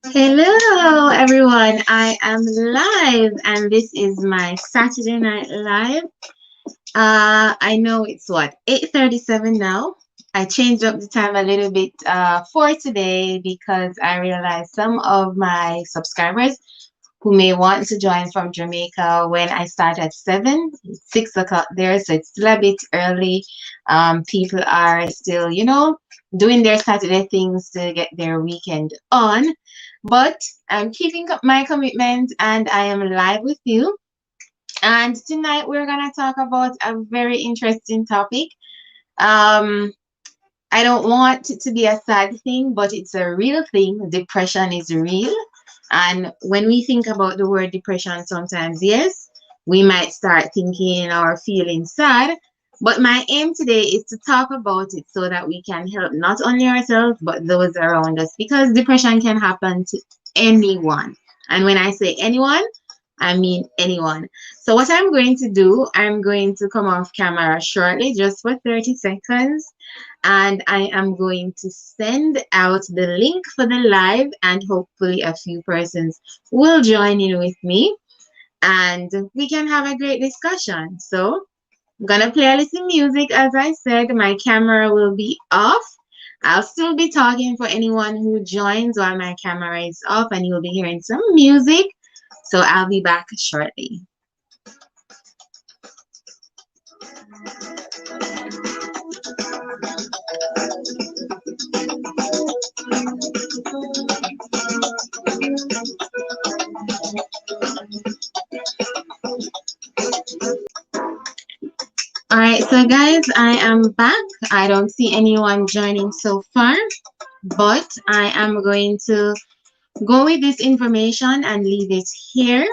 Hello, everyone. I am live, and this is my Saturday Night Live. I know it's what 8:37 now. I changed up the time a little bit for today because I realized some of my subscribers who may want to join from Jamaica when I start at 7, it's 6 o'clock there, so it's still a bit early. People are still, doing their Saturday things to get their weekend on. But I'm keeping up my commitment and I am live with you. And tonight we're going to talk about a very interesting topic. Um, I don't want it to be a sad thing, but it's a real thing. Depression is real. And when we think about the word depression, sometimes, yes, we might start thinking or feeling sad. But my aim today is to talk about it so that we can help not only ourselves, but those around us. Because depression can happen to anyone. And when I say anyone, I mean anyone. So, what I'm going to do, I'm going to come off camera shortly, just for 30 seconds, and I am going to send out the link for the live, and hopefully a few persons will join in with me and we can have a great discussion. So I'm gonna play a little music. As I said, my camera will be off. I'll still be talking for anyone who joins while my camera is off, and you'll be hearing some music. So I'll be back shortly. All right, so guys, I am back. I don't see anyone joining so far, but I am going to go with this information and leave it here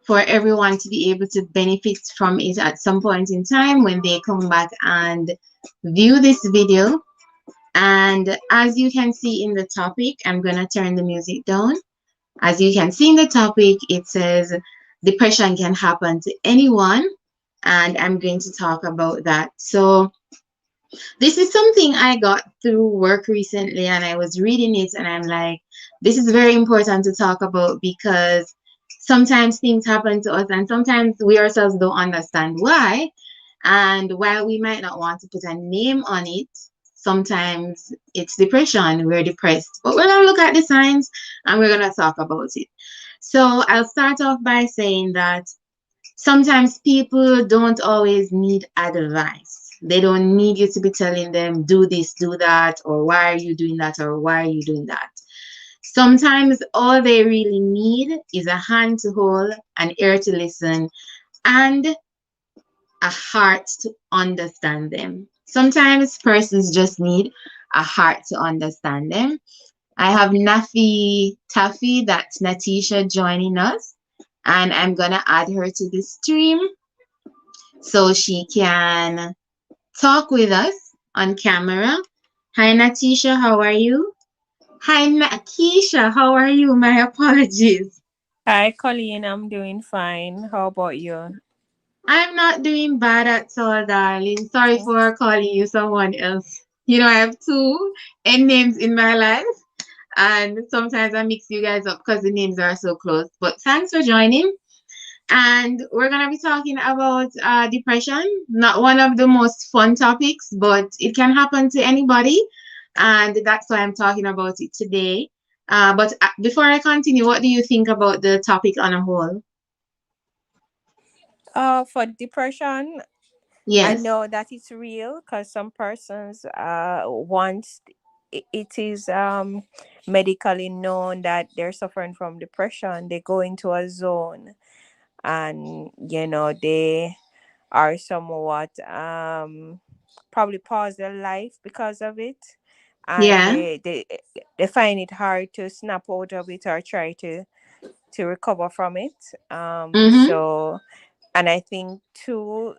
for everyone to be able to benefit from it at some point in time when they come back and view this video. And as you can see in the topic, I'm going to turn the music down. As you can see in the topic, it says depression can happen to anyone, and I'm going to talk about that. So this is something I got through work recently, and I was reading it, and I'm like, this is very important to talk about because sometimes things happen to us, and sometimes we ourselves don't understand why. And while we might not want to put a name on it, sometimes it's depression, we're depressed. But we're going to look at the signs and we're going to talk about it. So I'll start off by saying that sometimes people don't always need advice. They don't need you to be telling them, do this, do that, or why are you doing that, or why are you doing that. Sometimes all they really need is a hand to hold, an ear to listen, and a heart to understand them. Sometimes persons just need a heart to understand them. I have Nafi Taffy, that's Natisha, joining us, and I'm gonna add her to the stream so she can talk with us on camera. Hi Natisha, how are you? Hi Nakisha, how are you? My apologies. Hi, Colleen. I'm doing fine. How about you? I'm not doing bad at all, darling. Sorry Okay. for calling you someone else. I have two N names in my life, and sometimes I mix you guys up because the names are so close. But thanks for joining. And we're going to be talking about depression, not one of the most fun topics, but it can happen to anybody. And that's why I'm talking about it today. But before I continue, what do you think about the topic on a whole? For depression, I Yes. know that it's real because some persons, once it is medically known that they're suffering from depression, they go into a zone, and they are somewhat probably pause their life because of it, and Yeah. they find it hard to snap out of it or try to recover from it. Mm-hmm. So, and I think too,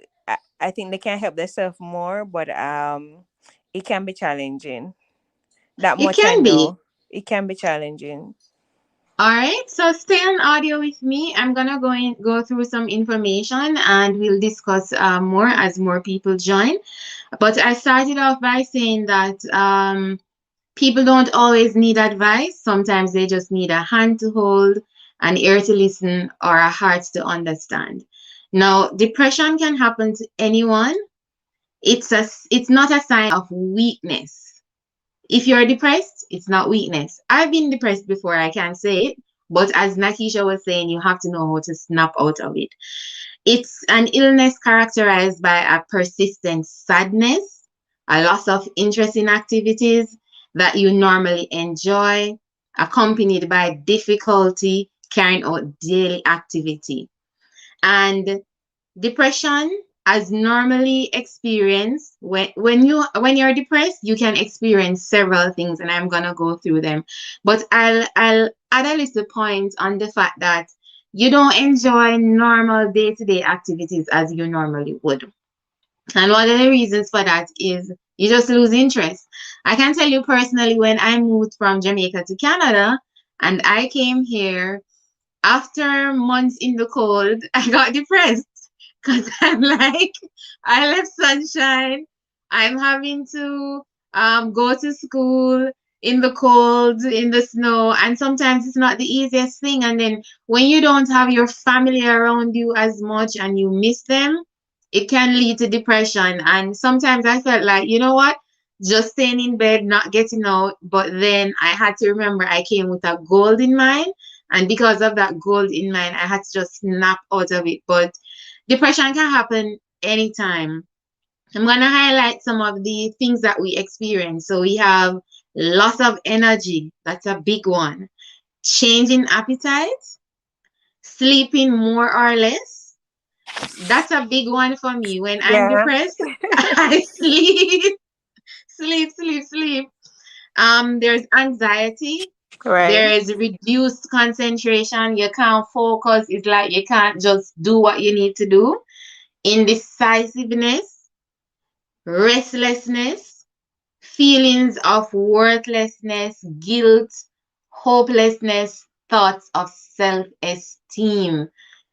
I think they can help themselves more, but it can be challenging. That It much I can be. know. It can be challenging. All right, so stay on audio with me. I'm gonna go through some information and we'll discuss more as more people join. But I started off by saying that People don't always need advice. Sometimes they just need a hand to hold, an ear to listen, or a heart to understand. Now, depression can happen to anyone. It's not a sign of weakness. If you're depressed, it's not weakness. I've been depressed before, I can say it. But as Nakisha was saying, you have to know how to snap out of it. It's an illness characterized by a persistent sadness, a loss of interest in activities that you normally enjoy, accompanied by difficulty carrying out daily activity. And depression, as normally experienced, when you're depressed, you can experience several things, and I'm gonna go through them. But I'll add a little point on the fact that you don't enjoy normal day-to-day activities as you normally would. And one of the reasons for that is you just lose interest. I can tell you personally, when I moved from Jamaica to Canada and I came here, after months in the cold, I got depressed because I'm like, I left sunshine. I'm having to go to school in the cold, in the snow, and sometimes it's not the easiest thing. And then when you don't have your family around you as much and you miss them, it can lead to depression. And sometimes I felt like, you know what? Just staying in bed, not getting out. But then I had to remember I came with a goal in mind. And because of that goal in mind, I had to just snap out of it. But depression can happen anytime. I'm going to highlight some of the things that we experience. So we have loss of energy. That's a big one. Changing appetite, sleeping more or less. That's a big one for me. When I'm Yeah. depressed, I sleep. There's anxiety. Right. There is reduced concentration. You can't focus. It's like you can't just do what you need to do. Indecisiveness, restlessness, feelings of worthlessness, guilt, hopelessness, thoughts of self esteem.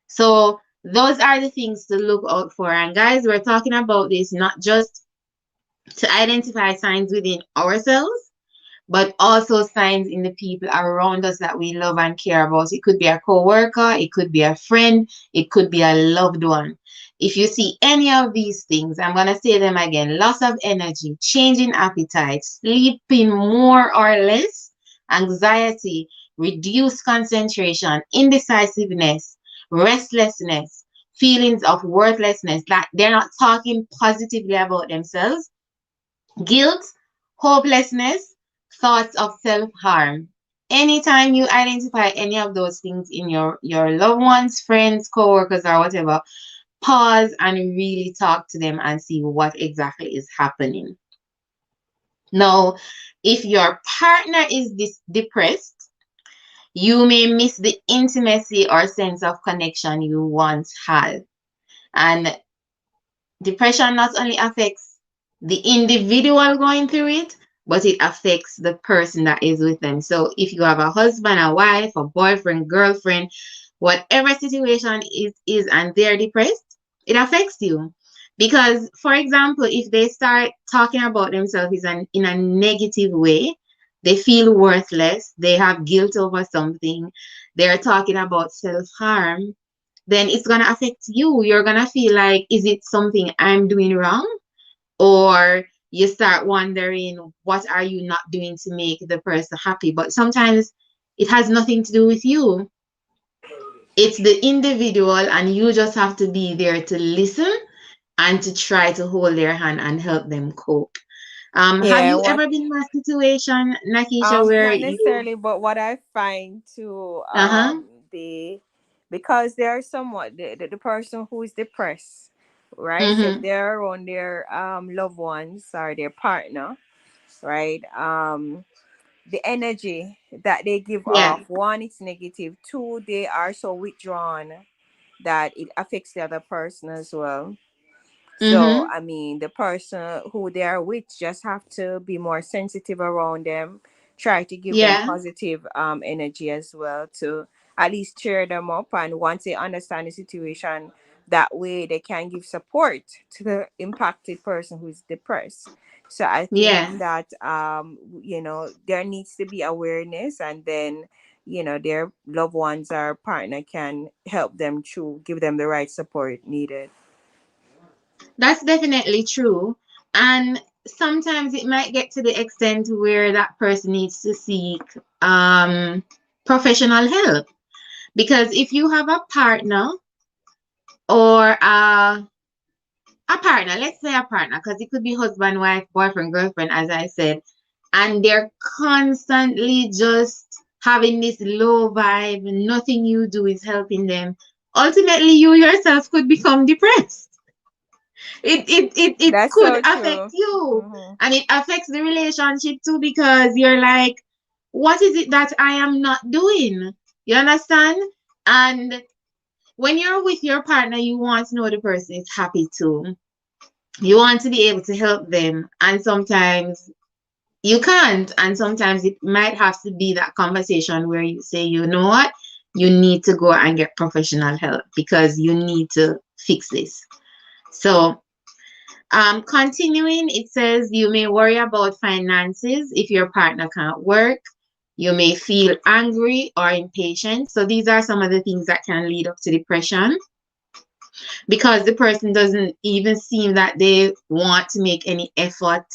So, those are the things to look out for. And, guys, we're talking about this not just to identify signs within ourselves, but also signs in the people around us that we love and care about. It could be a coworker, it could be a friend, it could be a loved one. If you see any of these things, I'm going to say them again: loss of energy, changing appetite, sleeping more or less, anxiety, reduced concentration, indecisiveness, restlessness, feelings of worthlessness, that they're not talking positively about themselves, guilt, hopelessness, thoughts of self harm. Anytime you identify any of those things in your loved ones, friends, coworkers, or whatever, pause and really talk to them and see what exactly is happening. Now, if your partner is depressed, you may miss the intimacy or sense of connection you once had. And depression not only affects the individual going through it, but it affects the person that is with them. So if you have a husband, a wife, a boyfriend, girlfriend, whatever situation is and they're depressed, it affects you. Because, for example, if they start talking about themselves in a negative way, they feel worthless, they have guilt over something, they're talking about self harm, then it's going to affect you. You're going to feel like, is it something I'm doing wrong? Or you start wondering, what are you not doing to make the person happy? But sometimes it has nothing to do with you. It's the individual, and you just have to be there to listen and to try to hold their hand and help them cope. Have Yeah. you What? ever been in a situation, Nakisha, where Not you, necessarily, but what I find to uh-huh, the because there are somewhat the person who is depressed, right? So if mm-hmm, they're around their loved ones or their partner, right? The energy that they give yeah, off, one, it's negative. Two, they are so withdrawn that it affects the other person as well. So, mm-hmm, I mean, the person who they are with just have to be more sensitive around them, try to give them yeah, positive energy as well to at least cheer them up. And once they understand the situation, That way they can give support to the impacted person who is depressed. So I think Yeah. that there needs to be awareness, and then their loved ones or partner can help them to give them the right support needed. That's definitely true. And sometimes it might get to the extent where that person needs to seek um, professional help. Because if you have a partner or a partner, let's say a partner, because it could be husband, wife, boyfriend, girlfriend, as I said, and they're constantly just having this low vibe, nothing you do is helping them. Ultimately, you yourself could become depressed. It That's could so affect true. you, Hmm. and it affects the relationship too, because you're like, what is it that I am not doing? You understand? And when you're with your partner, you want to know the person is happy too. You want to be able to help them, and sometimes you can't, and sometimes it might have to be that conversation where you say, you know what, you need to go and get professional help because you need to fix this. So continuing, it says you may worry about finances if your partner can't work. You may feel angry or impatient. So these are some of the things that can lead up to depression, because the person doesn't even seem that they want to make any effort.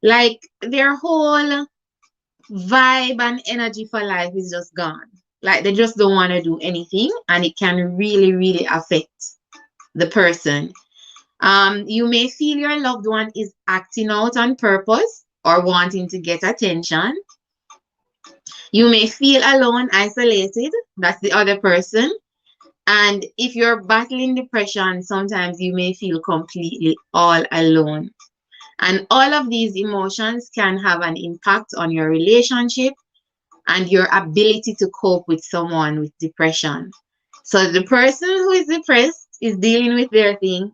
Like their whole vibe and energy for life is just gone. Like they just don't want to do anything, and it can really, really affect the person. You may feel your loved one is acting out on purpose or wanting to get attention. You may feel alone, isolated. That's the other person. And if you're battling depression, sometimes you may feel completely all alone. And all of these emotions can have an impact on your relationship and your ability to cope with someone with depression. So the person who is depressed is dealing with their thing,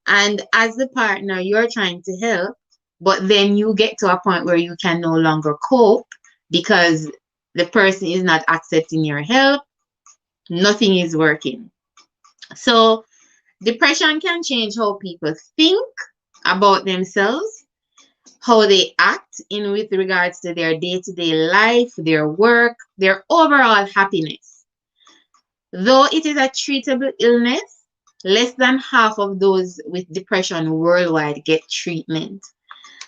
and as the partner, you're trying to help, but then you get to a point where you can no longer cope because the person is not accepting your help. Nothing is working. So depression can change how people think about themselves, how they act in with regards to their day-to-day life, their work, their overall happiness. Though it is a treatable illness, less than half of those with depression worldwide get treatment.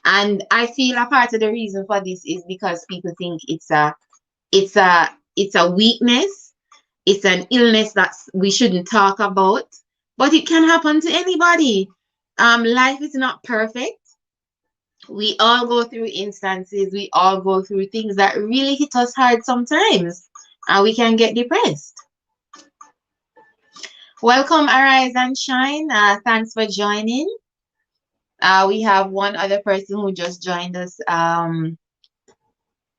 And I feel a part of the reason for this is because people think it's a weakness, it's an illness that we shouldn't talk about, but it can happen to anybody. Life is not perfect. We all go through instances, we all go through things that really hit us hard sometimes, and we can get depressed. Welcome, Arise and Shine. Thanks for joining. We have one other person who just joined us,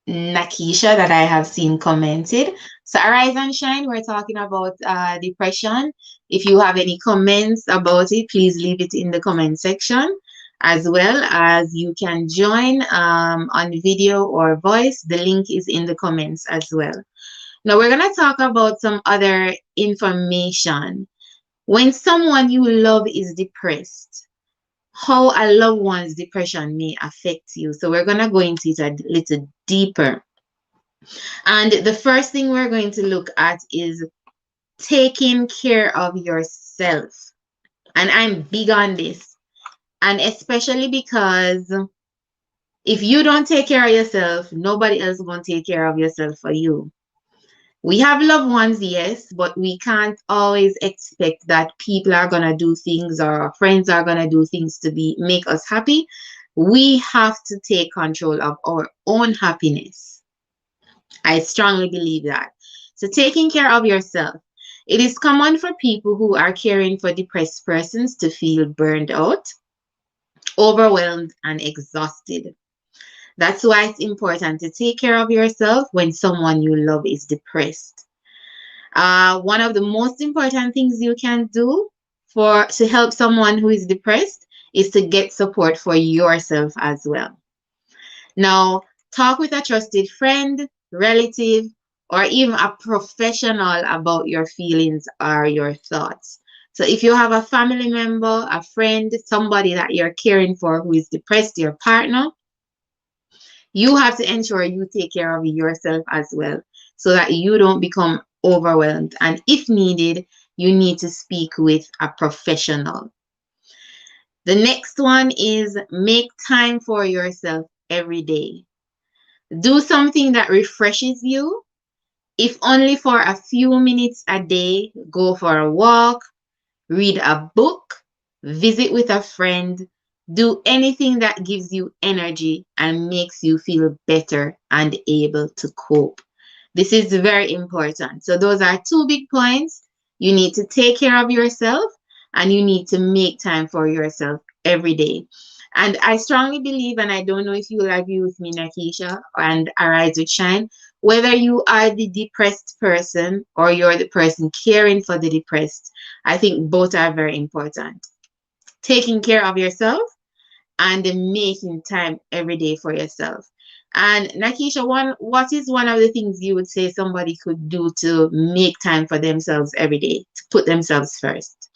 Nakisha, that I have seen commented. So, Arise and Shine, we're talking about depression. If you have any comments about it, please leave it in the comment section, as well as you can join on video or voice. The link is in the comments as well. Now, we're going to talk about some other information. When someone you love is depressed, how a loved one's depression may affect you. So we're going to go into it a little deeper. And the first thing we're going to look at is taking care of yourself. And I'm big on this. And especially because if you don't take care of yourself, nobody else is going to take care of yourself for you. We have loved ones, yes, but we can't always expect that people are gonna do things or our friends are gonna do things to make us happy. We have to take control of our own happiness. I strongly believe that. So taking care of yourself. It is common for people who are caring for depressed persons to feel burned out, overwhelmed, and exhausted. That's why it's important to take care of yourself when someone you love is depressed. One of the most important things you can do for to help someone who is depressed is to get support for yourself as well. Now, talk with a trusted friend, relative, or even a professional about your feelings or your thoughts. So if you have a family member, a friend, somebody that you're caring for who is depressed, your partner, you have to ensure you take care of yourself as well so that you don't become overwhelmed. And if needed, you need to speak with a professional. The next one is make time for yourself every day. Do something that refreshes you. If only for a few minutes a day, go for a walk, read a book, visit with a friend, do anything that gives you energy and makes you feel better and able to cope. This is very important. So, those are two big points. You need to take care of yourself and you need to make time for yourself every day. And I strongly believe, and I don't know if you will agree with me, Nakisha, and Arise with Shine, whether you are the depressed person or you're the person caring for the depressed, I think both are very important. Taking care of yourself and making time every day for yourself. And Nakisha, what is one of the things you would say somebody could do to make time for themselves every day, to put themselves first?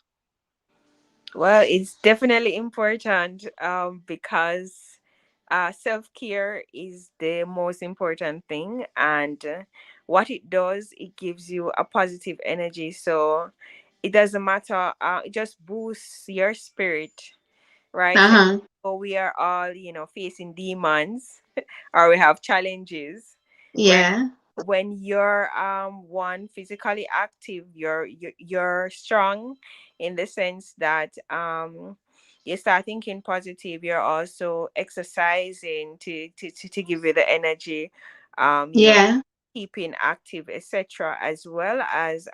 Well, it's definitely important because self care is the most important thing. And what it does, it gives you a positive energy. So it doesn't matter, it just boosts your spirit, right? So Uh-huh. we are all, facing demons or we have challenges, right? Yeah. When you're one physically active, you're strong in the sense that you start thinking positive. You're also exercising to give you the energy, you know, Yeah. keeping active, etc., as well as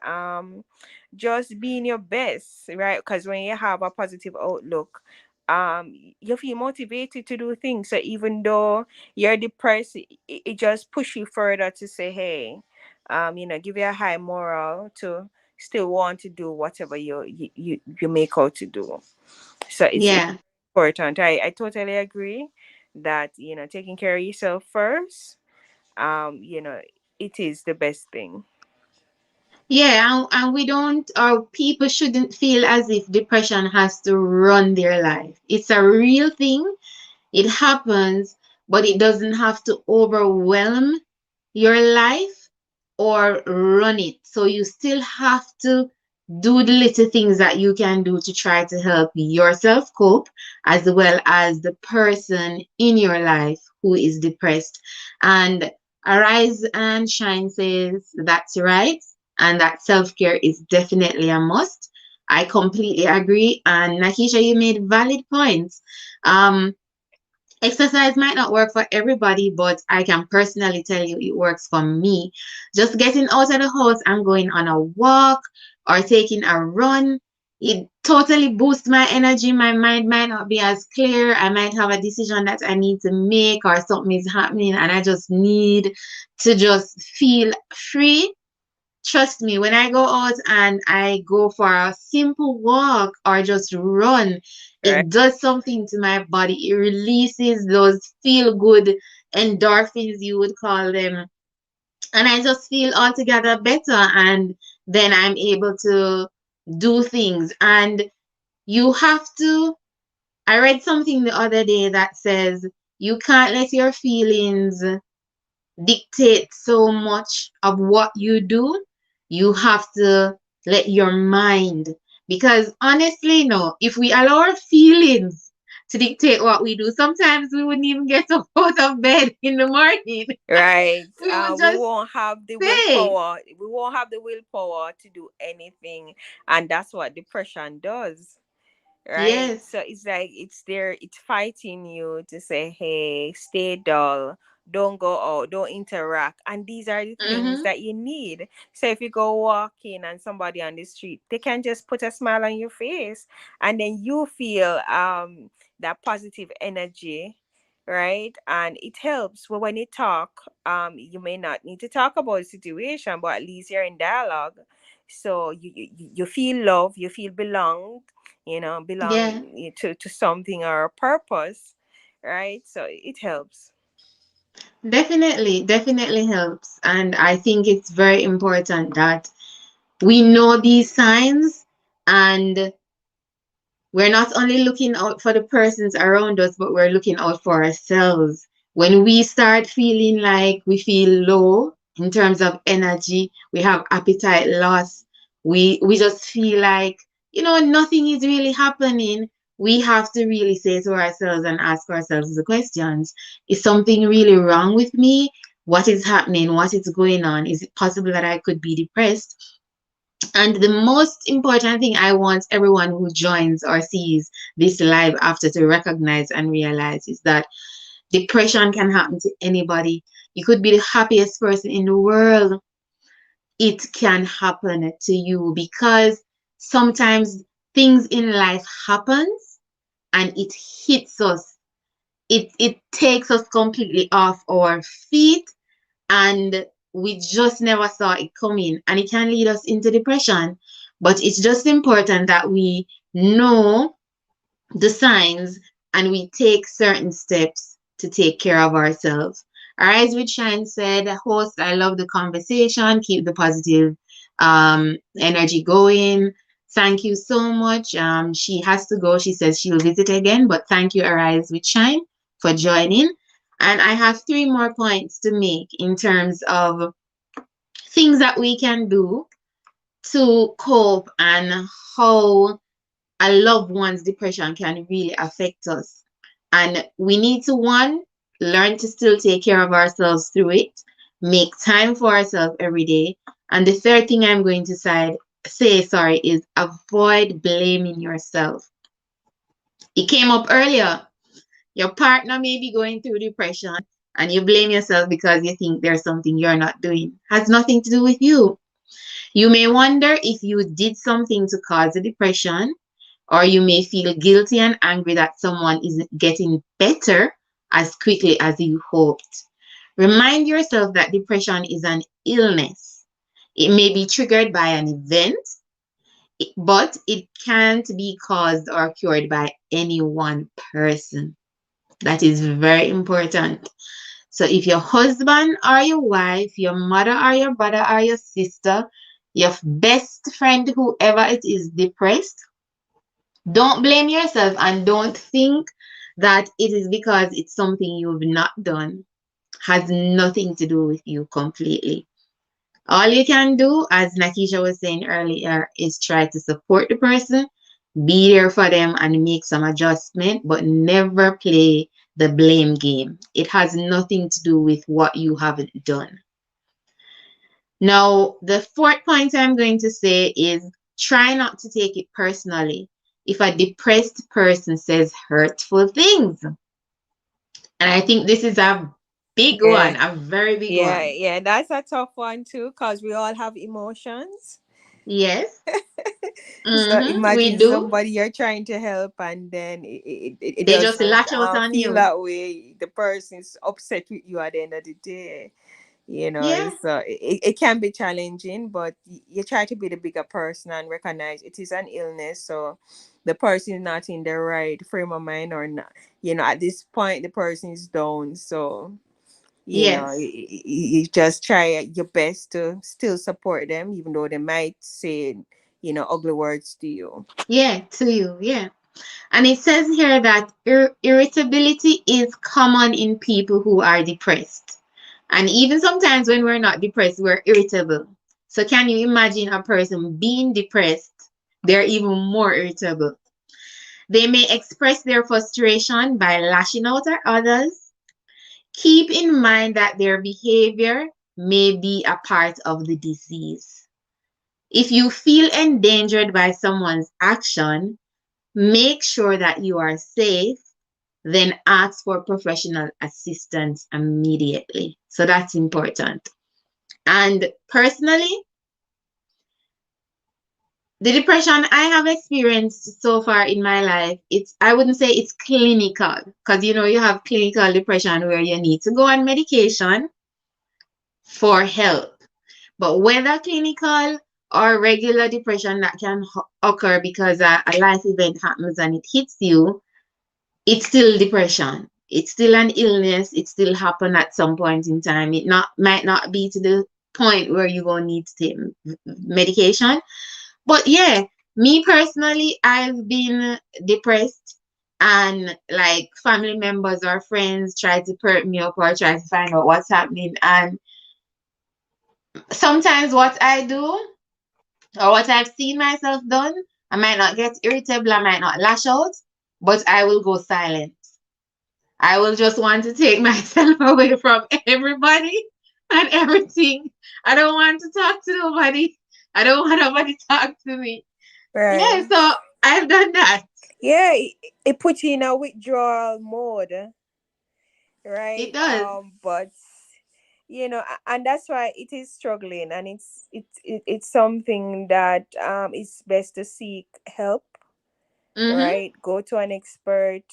just being your best, right? Because when you have a positive outlook, you feel motivated to do things. So even though you're depressed, it just push you further to say, hey, give you a high moral to still want to do whatever you make out to do. So it's Yeah. important. I totally agree that taking care of yourself first, it is the best thing. Yeah, and we don't, or people shouldn't feel as if depression has to run their life. It's a real thing. It happens, but it doesn't have to overwhelm your life or run it. So you still have to do the little things that you can do to try to help yourself cope, as well as the person in your life who is depressed. And Arise and Shine says that's right, and that self care is definitely a must. I completely agree. And Nakisha, you made valid points. Um, Exercise might not work for everybody, but I can personally tell you it works for me. Just getting out of the house and going on a walk or taking a run, it totally boosts my energy. My mind might not be as clear. I might have a decision that I need to make or something is happening and I just need to just feel free. Trust me, when I go out and I go for a simple walk or just run, Right. it does something to my body. It releases those feel good endorphins, you would call them. And I just feel altogether better. And then I'm able to do things. And you have to. I read something the other day that says you can't let your feelings dictate so much of what you do. You have to let your mind, because honestly, no, if we allow our feelings to dictate what we do, sometimes we wouldn't even get up out of bed in the morning. Right. We would We just won't have the say, willpower. We won't have the willpower to do anything, and that's what depression does. Right. yes, So it's like it's there. It's fighting you to say, "Hey, stay dull. Don't go out. Don't interact." And these are the things mm-hmm, that you need. So if you go walking and somebody on the street, they can just put a smile on your face, and then you feel that positive energy, right? And it helps. Well, when you talk, you may not need to talk about the situation, but at least you're in dialogue. So you feel love, you feel belonged, yeah, belong to something or a purpose, right? So it helps. definitely helps. And I think it's very important that we know these signs And we're not only looking out for the persons around us, but we're looking out for ourselves. When we start feeling like we feel low in terms of energy, we have appetite loss, we just feel like, nothing is really happening. We have to really say to ourselves and ask ourselves the questions. Is something really wrong with me? What is happening? What is going on? Is it possible that I could be depressed? And the most important thing I want everyone who joins or sees this live after to recognize and realize is that depression can happen to anybody. You could be the happiest person in the world. It can happen to you because sometimes things in life happens and it hits us. It takes us completely off our feet and we just never saw it coming and it can lead us into depression. But it's just important that we know the signs and we take certain steps to take care of ourselves. Arise with Shine said, host, I love the conversation. Keep the positive energy going. Thank you so much. She has to go. She says she'll visit again, but thank you, Arise with Shine, for joining. And I have three more points to make in terms of things that we can do to cope and how a loved one's depression can really affect us. And we need to, one, learn to still take care of ourselves through it, make time for ourselves every day. And the third thing I'm going to say, is avoid blaming yourself. It came up earlier. Your partner may be going through depression and you blame yourself because you think there's something you're not doing. Has nothing to do with you. You may wonder if you did something to cause the depression, or you may feel guilty and angry that someone isn't getting better as quickly as you hoped. Remind yourself that depression is an illness. It may be triggered by an event, but it can't be caused or cured by any one person. That is very important. So if your husband or your wife, your mother or your brother or your sister, your best friend, whoever it is, depressed, don't blame yourself and don't think that it is because it's something you've not done. Has nothing to do with you completely. All you can do, as Nakisha was saying earlier, is try to support the person, be there for them and make some adjustment, but never play the blame game. It has nothing to do with what you haven't done. Now, the fourth point I'm going to say is try not to take it personally if a depressed person says hurtful things. And I think this is a big Yeah, one, a very big yeah, one. yeah. That's a tough one too, because we all have emotions. Yes, So we imagine do. somebody you're trying to help, and then it They just doesn't lash out on feel you. that way. The person's upset with you at the end of the day. Yeah, So it can be challenging, but you try to be the bigger person and recognize it is an illness. So the person is not in the right frame of mind, or not. At this point, the person is down. So yes. you just try your best to still support them, even though they might say, ugly words to you. Yeah, to you. Yeah. And it says here that irritability is common in people who are depressed. And even sometimes when we're not depressed, we're irritable. So can you imagine a person being depressed? They're even more irritable. They may express their frustration by lashing out at others. Keep in mind that their behavior may be a part of the disease. If you feel endangered by someone's action, make sure that you are safe, then ask for professional assistance immediately. So that's important. And personally, the depression I have experienced so far in my life, I wouldn't say it's clinical, because you have clinical depression where you need to go on medication for help. But whether clinical or regular depression that can occur because a life event happens and it hits you, it's still depression. It's still an illness. It still happen at some point in time. It not might not be to the point where you're gonna need to take medication. But yeah, Me personally, I've been depressed, and like family members or friends try to perk me up or try to find out what's happening. And sometimes what I do or what I've seen myself done, I might not get irritable, I might not lash out, but I will go silent. I will just want to take myself away from everybody and everything. I don't want to talk to nobody. I don't want nobody to talk to me. Yeah, Right. so I've done that. Yeah, it puts you in a withdrawal mode, It right? does. But and that's why it is struggling, and it's something that it's best to seek help, Mm-hmm. right? Go to an expert.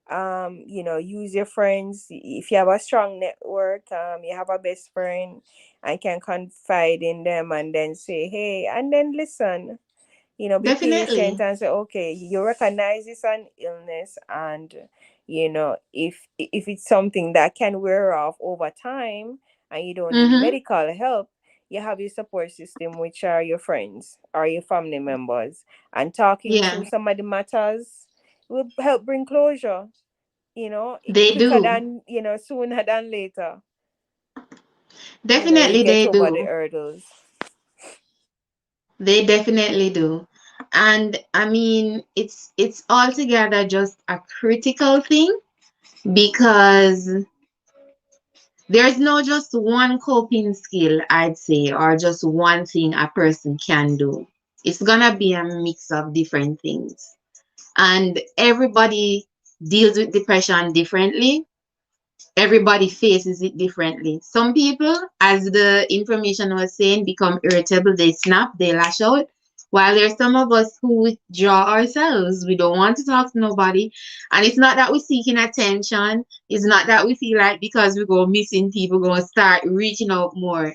Use your friends. If you have a strong network, you have a best friend, and can confide in them, and then say, hey, and then listen. Be patient Definitely. and say, okay, you recognize it's an illness, and if it's something that can wear off over time and you don't need Mm-hmm. medical help, you have your support system, which are your friends or your family members, and talking Yeah, through some of the matters will help bring closure, they quicker do. than, sooner than later. You Definitely get they over the do. hurdles. They definitely do. And I mean, it's altogether just a critical thing because there's no just one coping skill, I'd say, or just one thing a person can do. It's gonna be a mix of different things. And everybody deals with depression differently. Everybody faces it differently. Some people, as the information was saying, become irritable, they snap, they lash out. While there's some of us who withdraw ourselves, we don't want to talk to nobody. And it's not that we're seeking attention, it's not that we feel like because we go missing, people going to start reaching out more.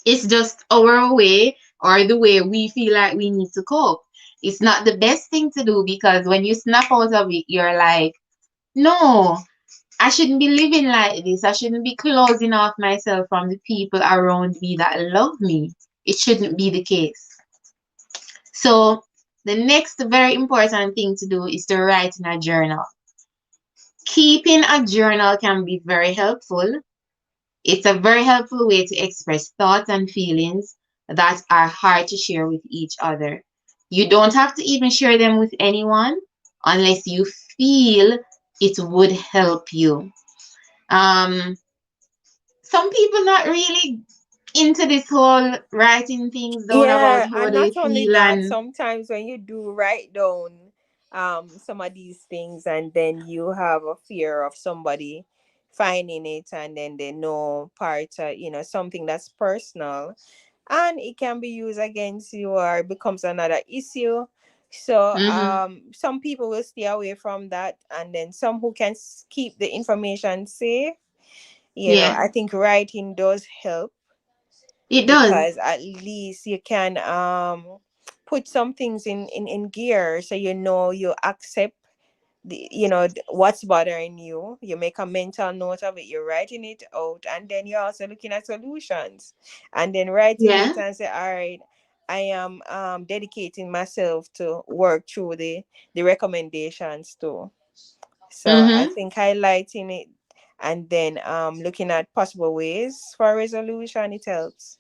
It's just our way or the way we feel like we need to cope. It's not the best thing to do because when you snap out of it, you're like, no, I shouldn't be living like this. I shouldn't be closing off myself from the people around me that love me. It shouldn't be the case. So, the next very important thing to do is to write in a journal. Keeping a journal can be very helpful. It's a very helpful way to express thoughts and feelings that are hard to share with each other. You don't have to even share them with anyone unless you feel it would help you. Um, some people not really into this whole writing things down about Yeah, how and they not only feel that, and sometimes when you do write down some of these things, and then you have a fear of somebody finding it, and then they know something that's personal, and it can be used against you or becomes another issue. So mm-hmm, some people will stay away from that, and then some who can keep the information safe. yeah, I think writing does help, it does. because at least you can put some things in gear, so you accept what's bothering you. You make a mental note of it, you're writing it out, and then you're also looking at solutions, and then writing Yeah, it and say, all right, I am dedicating myself to work through the recommendations too. So I mm-hmm. think highlighting it, and then looking at possible ways for resolution, it helps.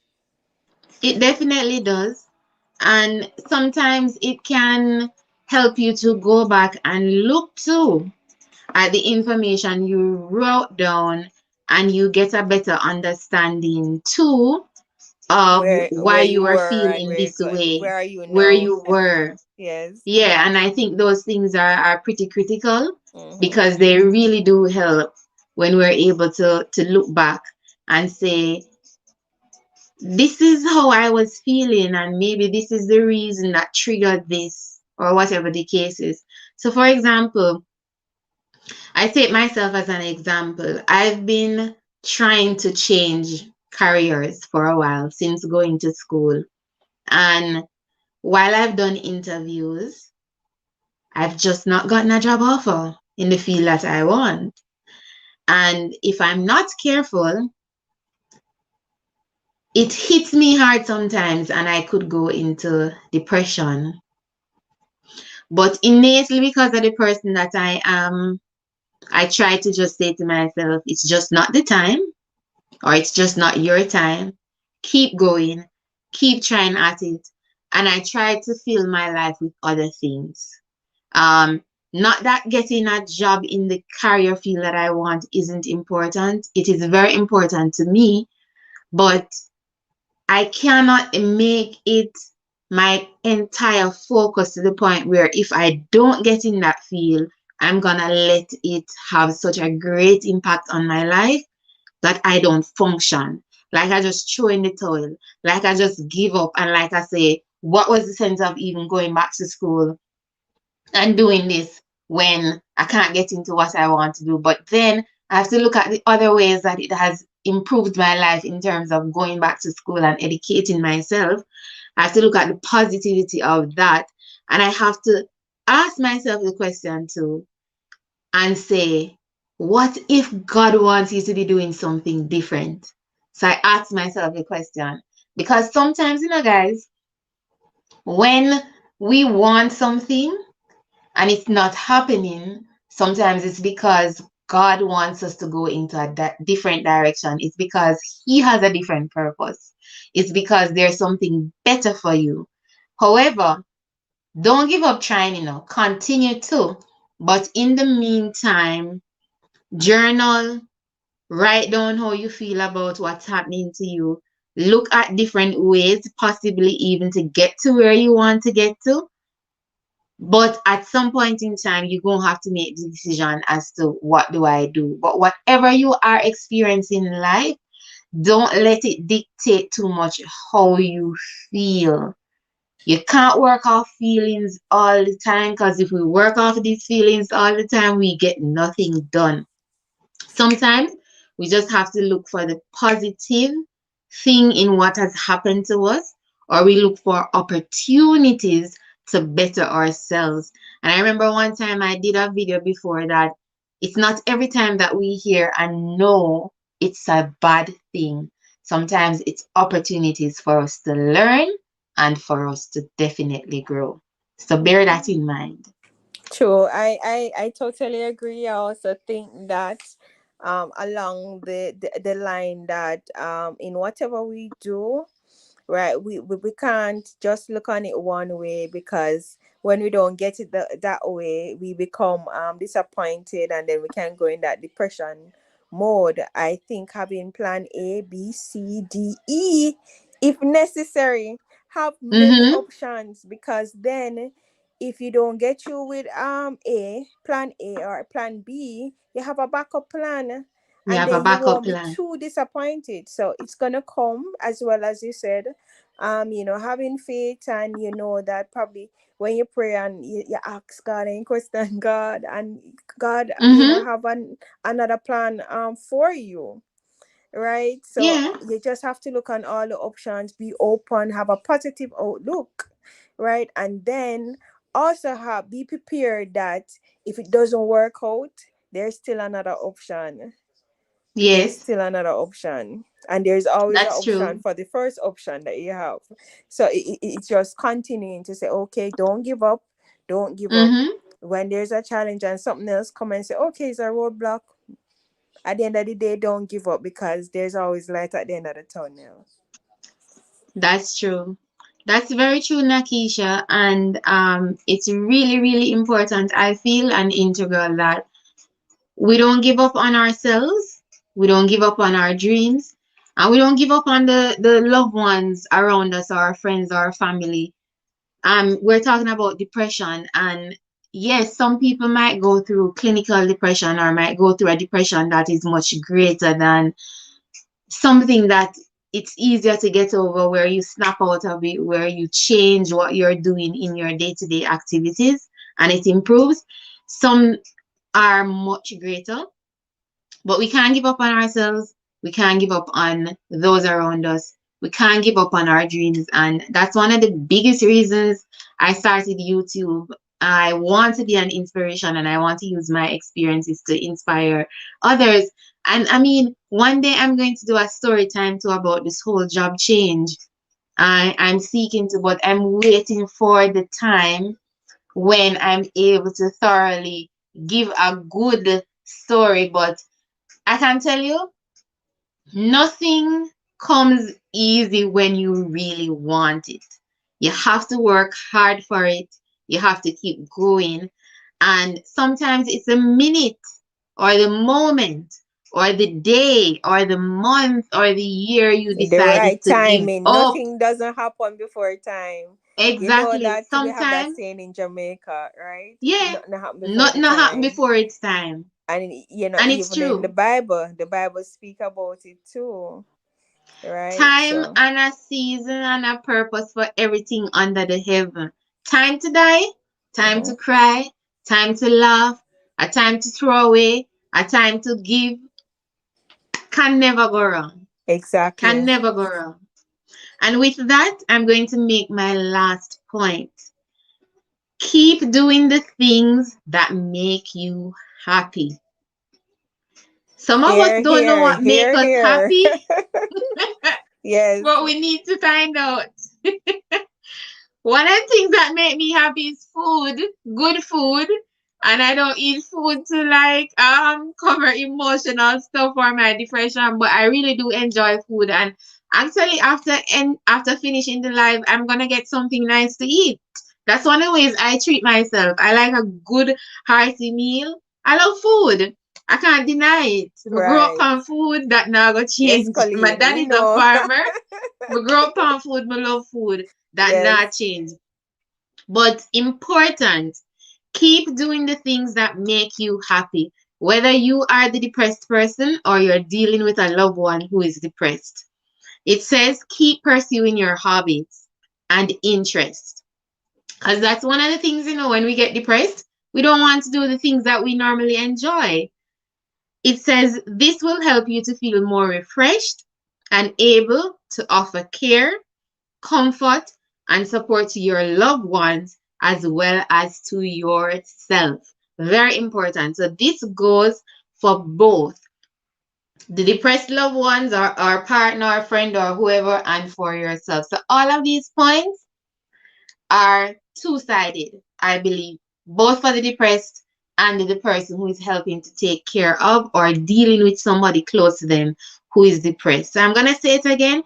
It definitely does. And sometimes it can help you to go back and look too at the information you wrote down and you get a better understanding too of why Where you you are were and feeling where you're this going, way, where are you where now? you were. Yes. Yeah, and I think those things are pretty critical Mm-hmm. because they really do help when we're able to look back and say, this is how I was feeling, and maybe this is the reason that triggered this, or whatever the case is. So, for example, I take myself as an example. I've been trying to change careers for a while since going to school. And while I've done interviews, I've just not gotten a job offer in the field that I want. And if I'm not careful, it hits me hard sometimes and I could go into depression. But innately, because of the person that I am, I try to just say to myself, it's just not the time, or it's just not your time. Keep going, keep trying at it. And I try to fill my life with other things. Um, Not that getting a job in the career field that I want isn't important. It is very important to me, but I cannot make it my entire focus to the point where if I don't get in that field, I'm gonna let it have such a great impact on my life that I don't function. Like I just throw in the towel, like I just give up, and like I say, what was the sense of even going back to school and doing this when I can't get into what I want to do? But then I have to look at the other ways that it has improved my life in terms of going back to school and educating myself. I have to look at the positivity of that. And I have to ask myself the question too and say, what if God wants you to be doing something different? So I ask myself the question. Because sometimes, guys, when we want something and it's not happening, sometimes it's because God wants us to go into a different direction. It's because He has a different purpose. It's because there's something better for you. However, don't give up trying, continue to. But in the meantime, journal, write down how you feel about what's happening to you. Look at different ways, possibly even to get to where you want to get to. But at some point in time, you're going to have to make the decision as to what do I do. But whatever you are experiencing in life, don't let it dictate too much how you feel. You can't work off feelings all the time, because if we work off these feelings all the time, we get nothing done. Sometimes we just have to look for the positive thing in what has happened to us, or we look for opportunities to better ourselves. And I remember one time I did a video before that it's not every time that we hear and know it's a bad thing. Sometimes it's opportunities for us to learn and for us to definitely grow. So bear that in mind. True. I totally agree. I also think that along the line that in whatever we do, right, we can't just look on it one way, because when we don't get it that way, we become disappointed, and then we can go in that depression mode. I think having plan A, B, C, D, E, if necessary, have many Mm-hmm. options, because then if you don't get you with plan A or plan B, you have a backup plan, We and have a then you backup won't be plan. too disappointed. So it's gonna come, as well as you said, having faith, and you know that probably when you pray and you ask God and you question God, and God, Mm-hmm. have another plan for you, right? So Yeah. you just have to look on all the options, be open, have a positive outlook, right? And then also be prepared that if it doesn't work out, there's still another option. There's Yes. still another option, and there's always an That's option true. for the first option that you have. So it's just continuing to say, okay, don't give up, don't give up. Mm-hmm. When there's a challenge and something else come and say, okay, it's a roadblock, at the end of the day, don't give up, because there's always light at the end of the tunnel. That's true. That's very true, Nakisha. And it's really, really important, I feel, and integral that we don't give up on ourselves, we don't give up on our dreams, and we don't give up on the loved ones around us, our friends, our family. We're talking about depression, and yes, some people might go through clinical depression or might go through a depression that is much greater than something that it's easier to get over, where you snap out of it, where you change what you're doing in your day-to-day activities and it improves. Some are much greater, but we can't give up on ourselves. We can't give up on those around us. We can't give up on our dreams. And that's one of the biggest reasons I started YouTube. I want to be an inspiration and I want to use my experiences to inspire others. And I mean, one day I'm going to do a story time too about this whole job change. I'm seeking to, but I'm waiting for the time when I'm able to thoroughly give a good story. But I can tell you, nothing comes easy when you really want it. You have to work hard for it. You have to keep going. And sometimes it's a minute or the moment or the day or the month or the year you The decided right to give timing. up. Nothing doesn't happen before time. You know Exactly. that we have that Sometimes, saying in Jamaica, right? yeah, Nothing happen before the nothing happen time. before it's time. And And it's even in true. The Bible speak about it too, right? Time So and a season and a purpose for everything under the heaven. Time to die, time mhm. to cry, time to laugh, a time to throw away, a time to give. Can never go wrong. Can Exactly. never go wrong. And with that, I'm going to make my last point. Keep doing the things that make you happy. Some of us Here, don't know here, what make here, us here. happy, Yes, but we need to find out. One of the things that make me happy is food, good food. And I don't eat food to like cover emotional stuff or my depression, but I really do enjoy food. And actually after finishing the live, I'm gonna get something nice to eat. That's one of the ways I treat myself. I like a good hearty meal. I love food. I can't deny it. I grew up right. on food that now go Yes, change. My Colleen, dad we is a know. farmer. I grew up on food, I love food. That not Yes, change. But important, keep doing the things that make you happy. Whether you are the depressed person or you're dealing with a loved one who is depressed. It says keep pursuing your hobbies and interests. Because that's one of the things, when we get depressed, we don't want to do the things that we normally enjoy. It says this will help you to feel more refreshed and able to offer care, comfort, and support to your loved ones as well as to yourself. Very important. So this goes for both the depressed loved ones or our partner, or friend, or whoever, and for yourself. So all of these points are two-sided, I believe, both for the depressed and the person who is helping to take care of or dealing with somebody close to them who is depressed. So I'm going to say it again.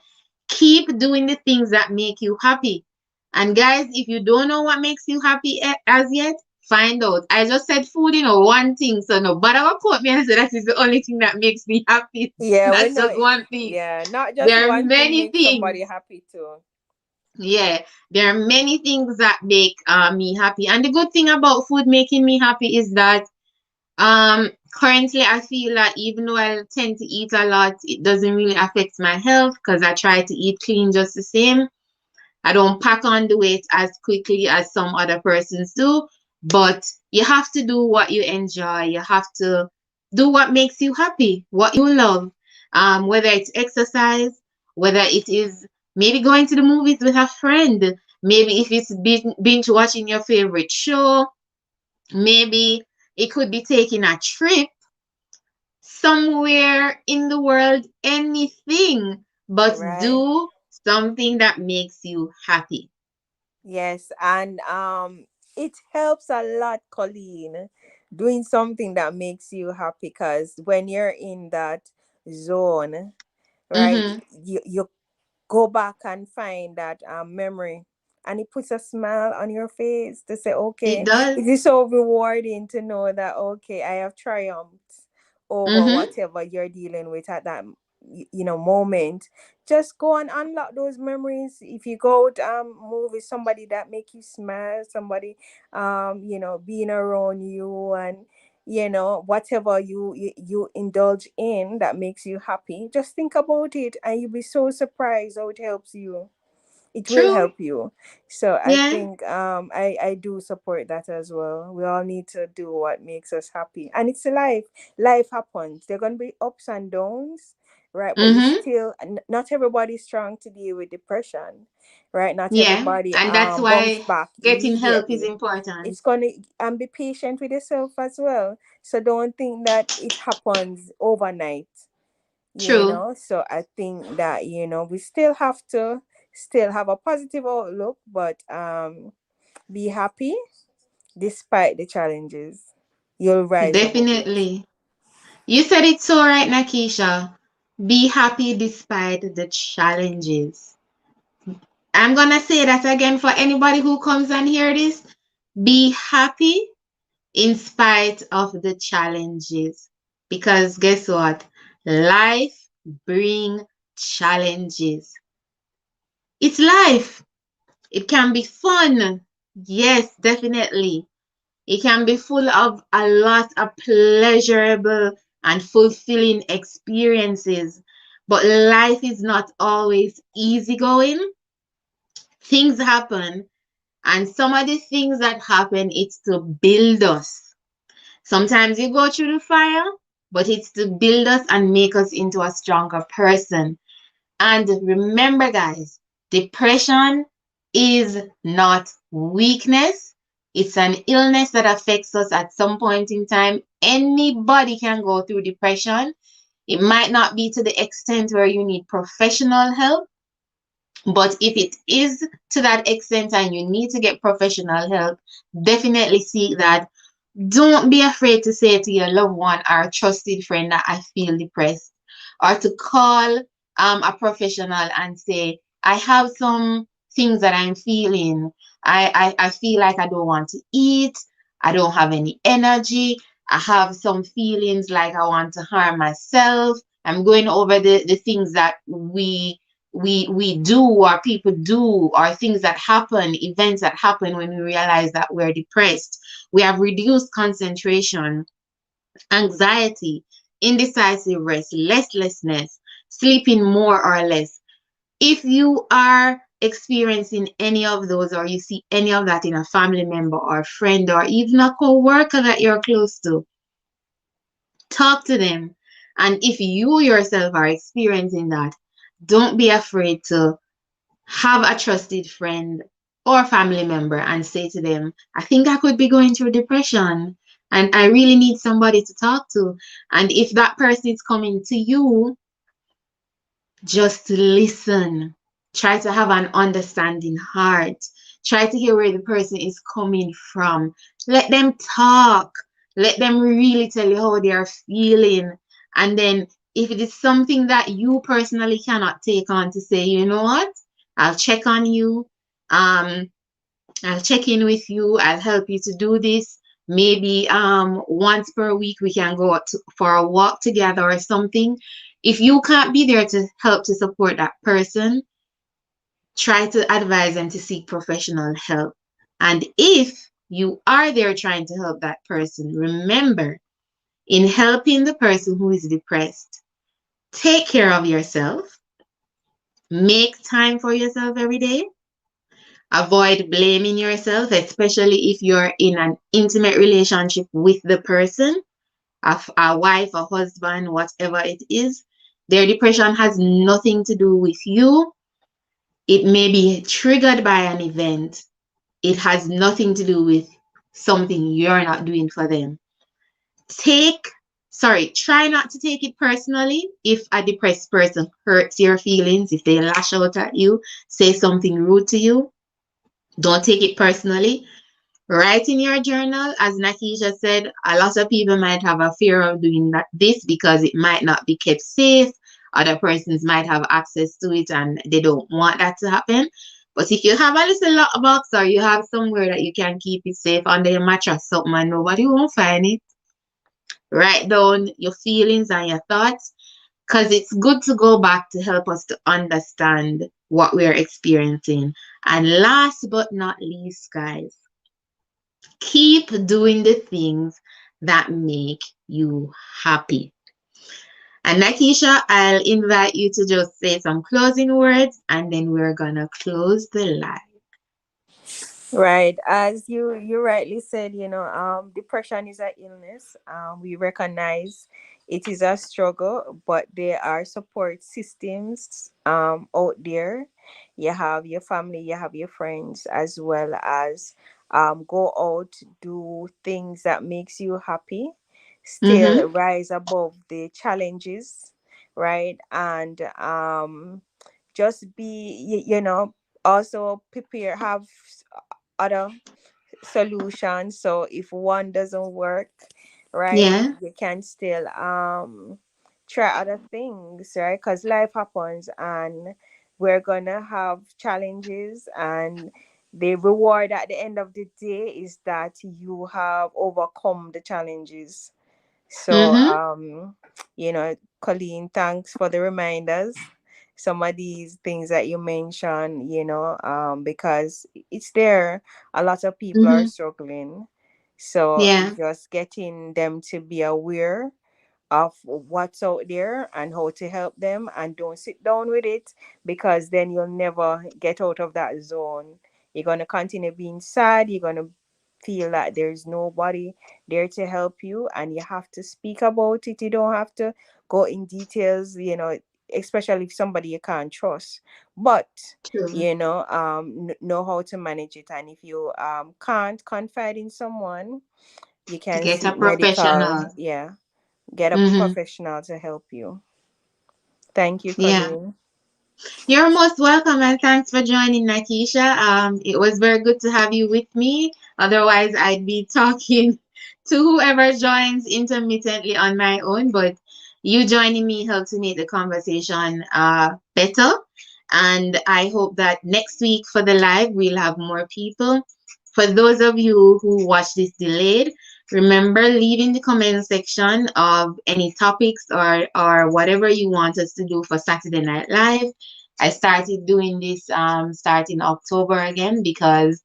Keep doing the things that make you happy. And guys, if you don't know what makes you happy as yet, find out. I just said food, one thing. So no, but I will quote me and say that is the only thing that makes me happy. yeah, we That's know. just one thing. Yeah, not just There are one thing many makes somebody things. happy too. Yeah, there are many things that make me happy. And the good thing about food making me happy is that currently I feel that even though I tend to eat a lot, it doesn't really affect my health because I try to eat clean just the same. I don't pack on the weight as quickly as some other persons do, but you have to do what you enjoy. You have to do what makes you happy, what you love. Whether it's exercise, whether it is maybe going to the movies with a friend, maybe if it's binge watching your favorite show, maybe it could be taking a trip somewhere in the world, anything, but Right. do something that makes you happy. Yes, and it helps a lot, Colleen, doing something that makes you happy because when you're in that zone, right, Mm-hmm. you go back and find that memory, and it puts a smile on your face to say, It okay, it does. is so rewarding to know that, okay, I have triumphed over Mm-hmm. whatever you're dealing with at that moment. Just go and unlock those memories. If you go to move with somebody that make you smile, somebody being around you, and whatever you indulge in that makes you happy, just think about it and you'll be so surprised how it helps you. It will True. help you. So I Yeah. think I do support that as well. We all need to do what makes us happy, and it's life. Life happens. There are going to be ups and downs, right? But you Mm-hmm. still not everybody's strong to deal with depression, right? Not Yeah. everybody And that's bounce why back getting help is immediately. important. It's gonna and be patient with yourself as well. So don't think that it happens overnight. True. So I think that we still have to still have a positive outlook, but be happy, Despite the challenges, you'll rise above it. Definitely. You said it so right, Nakisha. Be happy despite the challenges. I'm gonna say that again for anybody who comes and hear this. Be happy in spite of the challenges. Because guess what? Life bring challenges. It's life. It can be fun. Yes, definitely. It can be full of a lot of pleasurable and fulfilling experiences. But life is not always easygoing. Things happen, and some of the things that happen, it's to build us. Sometimes you go through the fire, but it's to build us and make us into a stronger person. And remember, guys, depression is not weakness. It's an illness that affects us at some point in time. Anybody can go through depression. It might not be to the extent where you need professional help, but if it is to that extent and you need to get professional help, definitely seek that. Don't be afraid to say to your loved one or a trusted friend that I feel depressed, or to call a professional and say, I have some things that I'm feeling. I feel like I don't want to eat. I don't have any energy. I have some feelings like I want to harm myself. I'm going over the things that we do or people do, or things that happen, events that happen when we realize that we're depressed. We have reduced concentration, anxiety, indecisive rest, restlessness, sleeping more or less. If you are experiencing any of those, or you see any of that in a family member or friend or even a co-worker that you're close to, talk to them. And if you yourself are experiencing that, don't be afraid to have a trusted friend or family member and say to them, I think I could be going through depression and I really need somebody to talk to. And if that person is coming to you, just listen. Try to have an understanding heart. Try to hear where the person is coming from. Let them talk. Let them really tell you how they are feeling. And then, if it is something that you personally cannot take on, to say, you know what? I'll check on you. Um, I'll check in with you. I'll help you to do this. Maybe once per week we can go out for a walk together or something. If you can't be there to help to support that person, try to advise them to seek professional help. And if you are there trying to help that person, remember, in helping the person who is depressed, take care of yourself, make time for yourself every day. Avoid blaming yourself, especially if you're in an intimate relationship with the person, a wife, a husband, whatever it is. Their depression has nothing to do with you. It may be triggered by an event. It has nothing to do with something you're not doing for them. Take, try not to take it personally if a depressed person hurts your feelings, if they lash out at you, say something rude to you. Don't take it personally. Write in your journal, as Nakisha said, a lot of people might have a fear of doing this because it might not be kept safe. Other persons might have access to it and they don't want that to happen. But if you have a little lockbox, or you have somewhere that you can keep it safe under your mattress, something, and nobody won't find it, write down your feelings and your thoughts, because it's good to go back to help us to understand what we're experiencing. And last but not least, guys, keep doing the things that make you happy. And Nakisha, I'll invite you to just say some closing words and then we're gonna close the live. Right, as you rightly said, depression is an illness. We recognize it is a struggle, but there are support systems out there. You have your family, you have your friends, as well as go out, do things that makes you happy, Mm-hmm. still rise above the challenges, right? And just be, also prepare, have other solution. So if one doesn't work, right, Yeah. you can still try other things, right? Because life happens, and we're gonna have challenges, and the reward at the end of the day is that you have overcome the challenges. So, Mm-hmm. Colleen, thanks for the reminders. Some of these things that you mentioned, because it's there. A lot of people are Mm-hmm. struggling. So Yeah. it's just getting them to be aware of what's out there and how to help them, and don't sit down with it, because then you'll never get out of that zone. You're going to continue being sad. You're going to feel that there's nobody there to help you, and you have to speak about it. You don't have to go in details, especially if somebody you can't trust. But True. know how to manage it, and if you can't confide in someone, you can Get a seek medical, professional. yeah, get a Mm-hmm. professional to help you. Thank you, Yeah. Colleen. You're most welcome and thanks for joining, Nakisha. It was very good to have you with me. Otherwise, I'd be talking to whoever joins intermittently on my own, but you joining me helped to make the conversation better. And I hope that next week for the live, we'll have more people. For those of you who watch this delayed, remember leave in the comment section of any topics or whatever you want us to do for Saturday Night Live. I started doing this starting October again because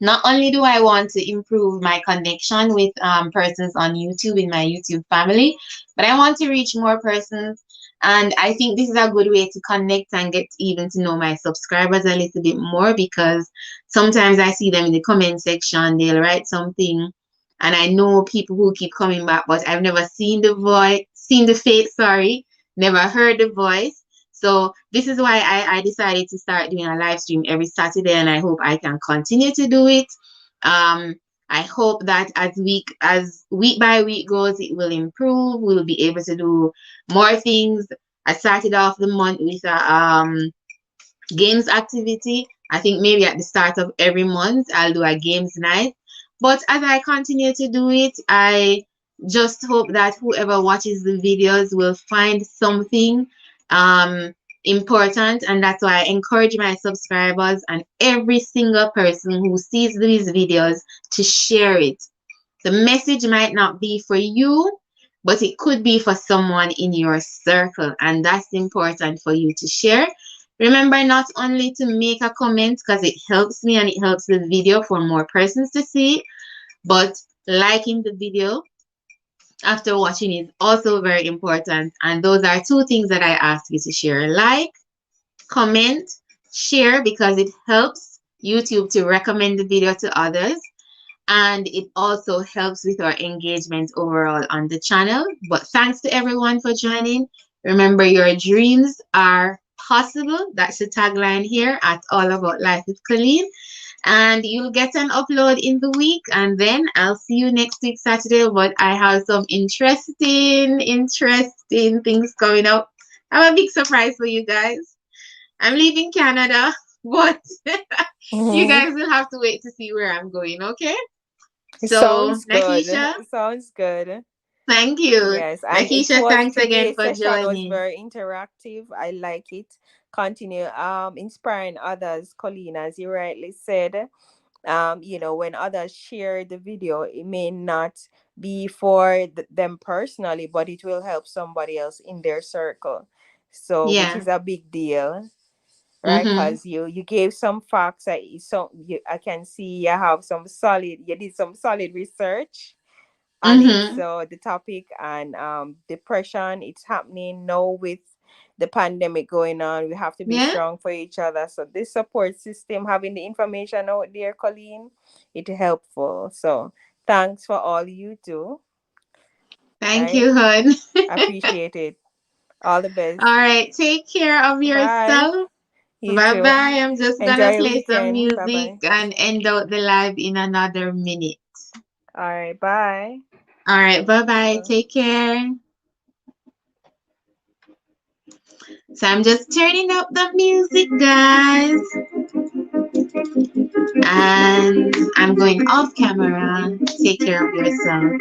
not only do I want to improve my connection with persons on YouTube in my YouTube family, but I want to reach more persons. And I think this is a good way to connect and get even to know my subscribers a little bit more because sometimes I see them in the comment section, they'll write something, and I know people who keep coming back, but I've never seen the face, sorry, never heard the voice. So this is why I decided to start doing a live stream every Saturday, and I hope I can continue to do it. Um, I hope that as week by week goes, it will improve. We'll be able to do more things. I started off the month with a games activity. I think maybe at the start of every month I'll do a games night. But as I continue to do it, I just hope that whoever watches the videos will find something um, important. And that's why I encourage my subscribers and every single person who sees these videos to share it. The message might not be for you, but it could be for someone in your circle, and that's important for you to share. Remember not only to make a comment because it helps me and it helps the video for more persons to see, but liking the video after watching is also very important. And those are two things that I ask you to share. Like, comment, share because it helps YouTube to recommend the video to others and it also helps with our engagement overall on the channel. But thanks to everyone for joining. Remember, your dreams are possible. That's the tagline here at All About Life with Colleen. And you'll get an upload in the week, and then I'll see you next week, Saturday. But I have some interesting things coming up. I have a big surprise for you guys. I'm leaving Canada, but you Mm-hmm. guys will have to wait to see where I'm going, okay? It So, sounds good. Nakisha, It sounds good. thank you. Yes, and Nakisha, thanks again today's for session was joining. very interactive. I like it. Continue inspiring others, Colleen, as you rightly said. When others share the video, it may not be for them personally, but it will help somebody else in their circle. So, which Yeah. is a big deal, right? Mm-hmm. Because you gave some facts. I can see you did some solid research on it. Mm-hmm. So the topic and depression, it's happening now with the pandemic going on. We have to be Yeah. strong for each other. So this support system, having the information out there, Colleen, it helpful. So thanks for all you do. Thank Right? you, hon. Appreciate it. All the All best. right. Take care of Bye. yourself. You Bye too. bye. I'm just Enjoy gonna your play some weekend. Bye music bye. and end out the live in another minute. All right. Bye. All right. Bye bye. Uh-huh. Take care. So I'm just turning up the music, guys. And I'm going off camera. Take care of yourself.